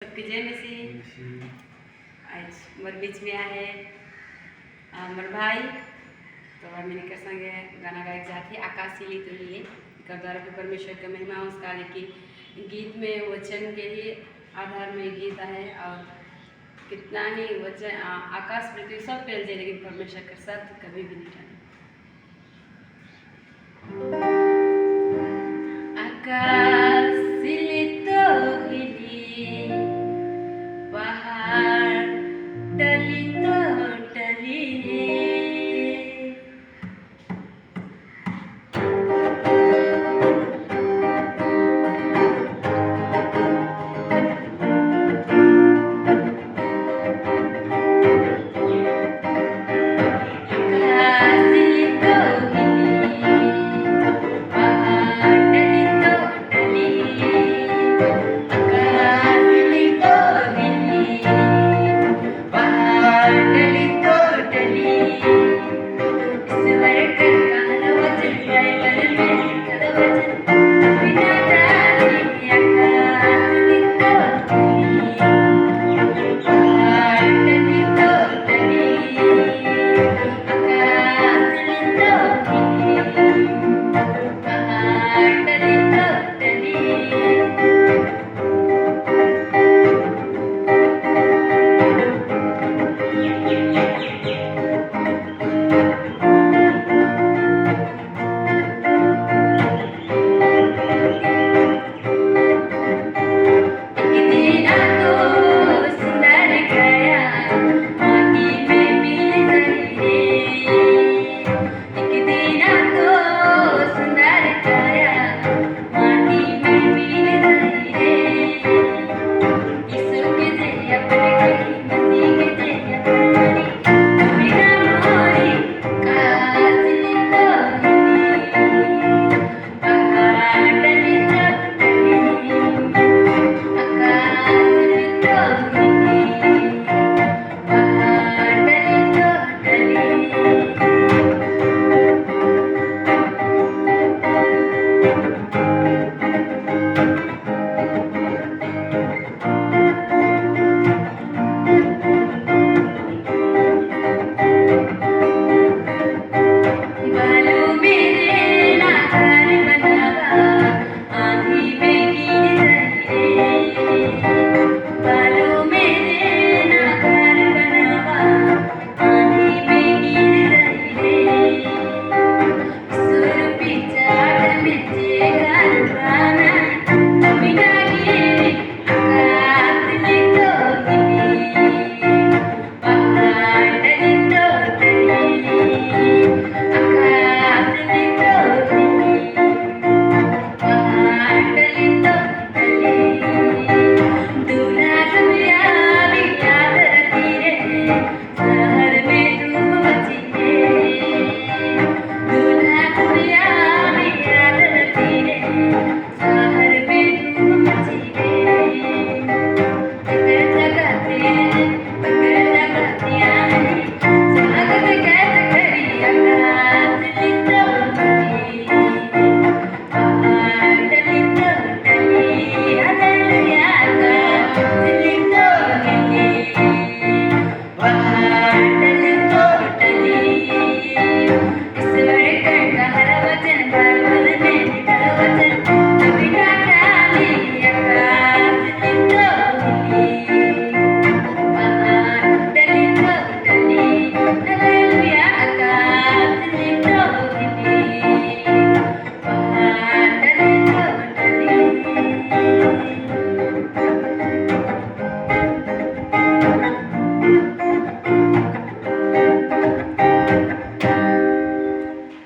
सबकी जय मसीह। आज मोर बीच में आहे मोर भाई तो मैंने कर संगे गाना गायक जाती आकाश सिली तो लिए कर द्वारा भी परमेश्वर का महिमा उसका कि गीत में वचन के ही आधार में गीत है और कितना ही वचन आकाश पृथ्वी सब फैल जाए लेकिन परमेश्वर का साथ कभी भी नहीं जाने। आकाश सिली तो हिली पहाड़ टली तो टली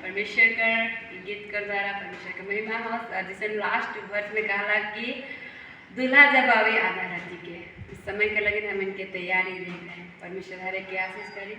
परमेश्वर का गीत कर द्वारा परमेश्वर का महिमा हो जैसे लास्ट वर्ष में कहा कि दूल्हा जब आवे आधा राति के इस समय के लगे हम इनके तैयारी रह गए परमेश्वर हरे की आशीष करें।